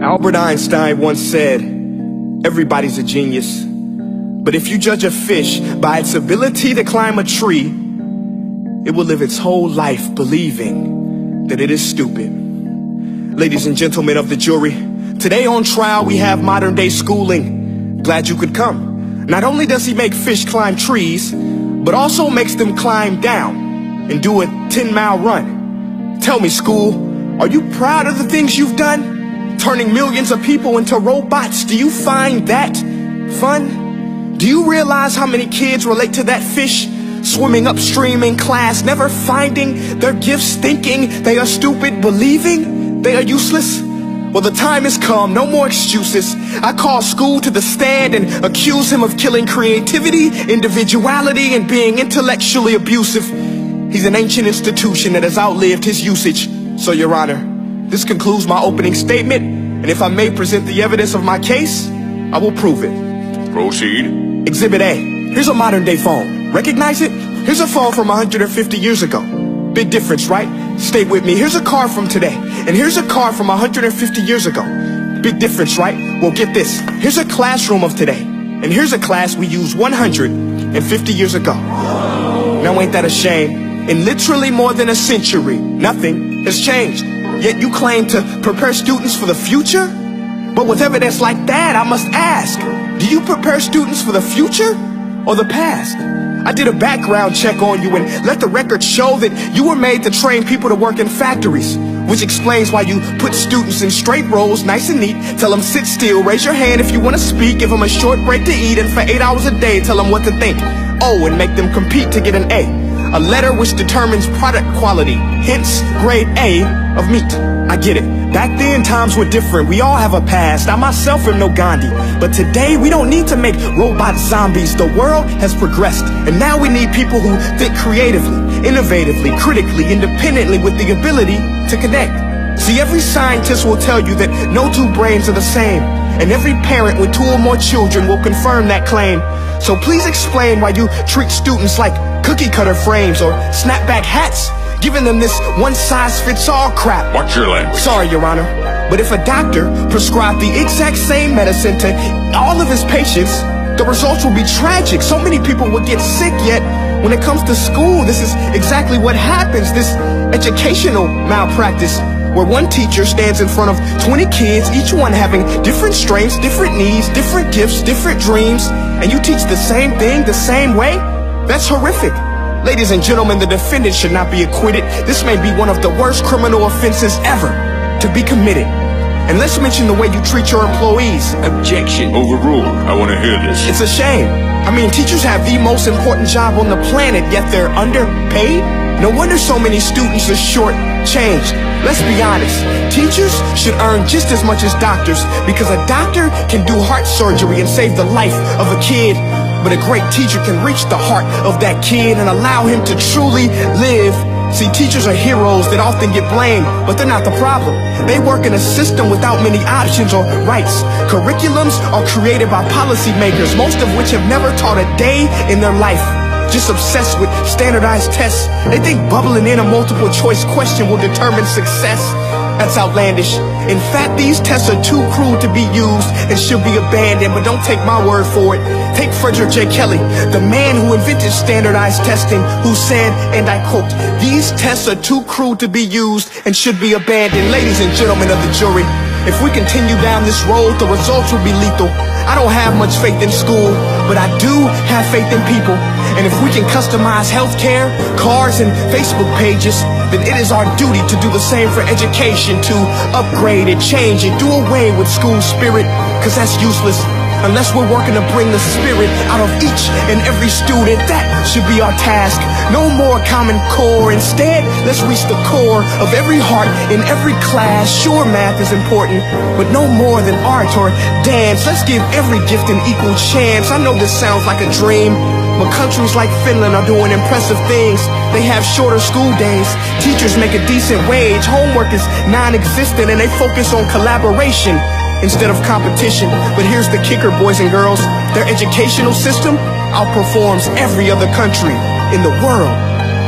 Albert Einstein once said, everybody's a genius, but if you judge a fish by its ability to climb a tree, it will live its whole life believing that it is stupid. Ladies and gentlemen of the jury, today on trial we have modern day schooling. Glad you could come. Not only does he make fish climb trees, but also makes them climb down and do a 10-mile run. Tell me, school, are you proud of the things you've done? Turning millions of people into robots, do you find that fun? Do you realize how many kids relate to that fish? Swimming upstream in class, never finding their gifts, thinking they are stupid, believing they are useless? Well, the time has come, no more excuses. I call school to the stand and accuse him of killing creativity, individuality, and being intellectually abusive. He's an ancient institution that has outlived his usage. So, Your Honor, this concludes my opening statement, and if I may present the evidence of my case, I will prove it. Proceed. Exhibit A. Here's a modern day phone. Recognize it? Here's a phone from 150 years ago. Big difference, right? Stay with me. Here's a car from today, and here's a car from 150 years ago. Big difference, right? Well, get this. Here's a classroom of today, and here's a class we used 150 years ago. Now ain't that a shame? In literally more than a century, nothing has changed. Yet you claim to prepare students for the future? But with evidence like that, I must ask, do you prepare students for the future or the past? I did a background check on you and let the record show that you were made to train people to work in factories, which explains why you put students in straight rows, nice and neat, tell them sit still, raise your hand if you want to speak, give them a short break to eat, and for 8 hours a day tell them what to think. Oh, and make them compete to get an A letter which determines product quality, hence grade A of meat. I get it. Back then, times were different. We all have a past. I myself am no Gandhi. But today, we don't need to make robot zombies. The world has progressed. And now we need people who think creatively, innovatively, critically, independently, with the ability to connect. See, every scientist will tell you that no two brains are the same. And every parent with 2 or more children will confirm that claim. So please explain why you treat students like cookie cutter frames or snapback hats, giving them this one-size-fits-all crap. Watch your language. Sorry, Your Honor, but if a doctor prescribed the exact same medicine to all of his patients, the results will be tragic. So many people will get sick, yet when it comes to school, this is exactly what happens, this educational malpractice, where one teacher stands in front of 20 kids, each one having different strengths, different needs, different gifts, different dreams, and you teach the same thing the same way? That's horrific. Ladies and gentlemen, the defendant should not be acquitted. This may be one of the worst criminal offenses ever to be committed. And let's mention the way you treat your employees. Objection. Overruled. I want to hear this. It's a shame. I mean, teachers have the most important job on the planet, yet they're underpaid? No wonder so many students are short-changed. Let's be honest, teachers should earn just as much as doctors, because a doctor can do heart surgery and save the life of a kid, but a great teacher can reach the heart of that kid and allow him to truly live. See, teachers are heroes that often get blamed, but they're not the problem. They work in a system without many options or rights. Curriculums are created by policymakers, most of which have never taught a day in their life. Just obsessed with standardized tests. They think bubbling in a multiple choice question will determine success. That's outlandish. In fact, these tests are too cruel to be used and should be abandoned, but don't take my word for it. Take Frederick J. Kelly, the man who invented standardized testing, who said, and I quote, "These tests are too cruel to be used and should be abandoned." Ladies and gentlemen of the jury, if we continue down this road, the results will be lethal. I don't have much faith in school, but I do have faith in people. And if we can customize healthcare, cars, and Facebook pages, then it is our duty to do the same for education, to upgrade it, change it, do away with school spirit, because that's useless. Unless we're working to bring the spirit out of each and every student, that should be our task. No more Common Core. Instead, let's reach the core of every heart in every class. Sure, math is important, but no more than art or dance. Let's give every gift an equal chance. I know this sounds like a dream, but countries like Finland are doing impressive things. They have shorter school days. Teachers make a decent wage. Homework is non-existent, and they focus on collaboration instead of competition. But here's the kicker, boys and girls. Their educational system outperforms every other country in the world.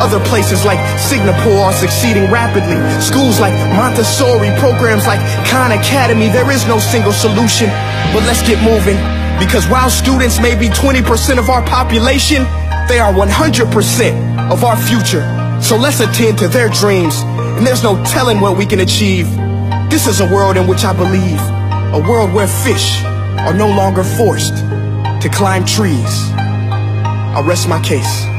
Other places like Singapore are succeeding rapidly. Schools like Montessori, programs like Khan Academy. There is no single solution, but let's get moving. Because while students may be 20% of our population, they are 100% of our future. So let's attend to their dreams, and there's no telling what we can achieve. This is a world in which I believe, a world where fish are no longer forced to climb trees. I'll rest my case.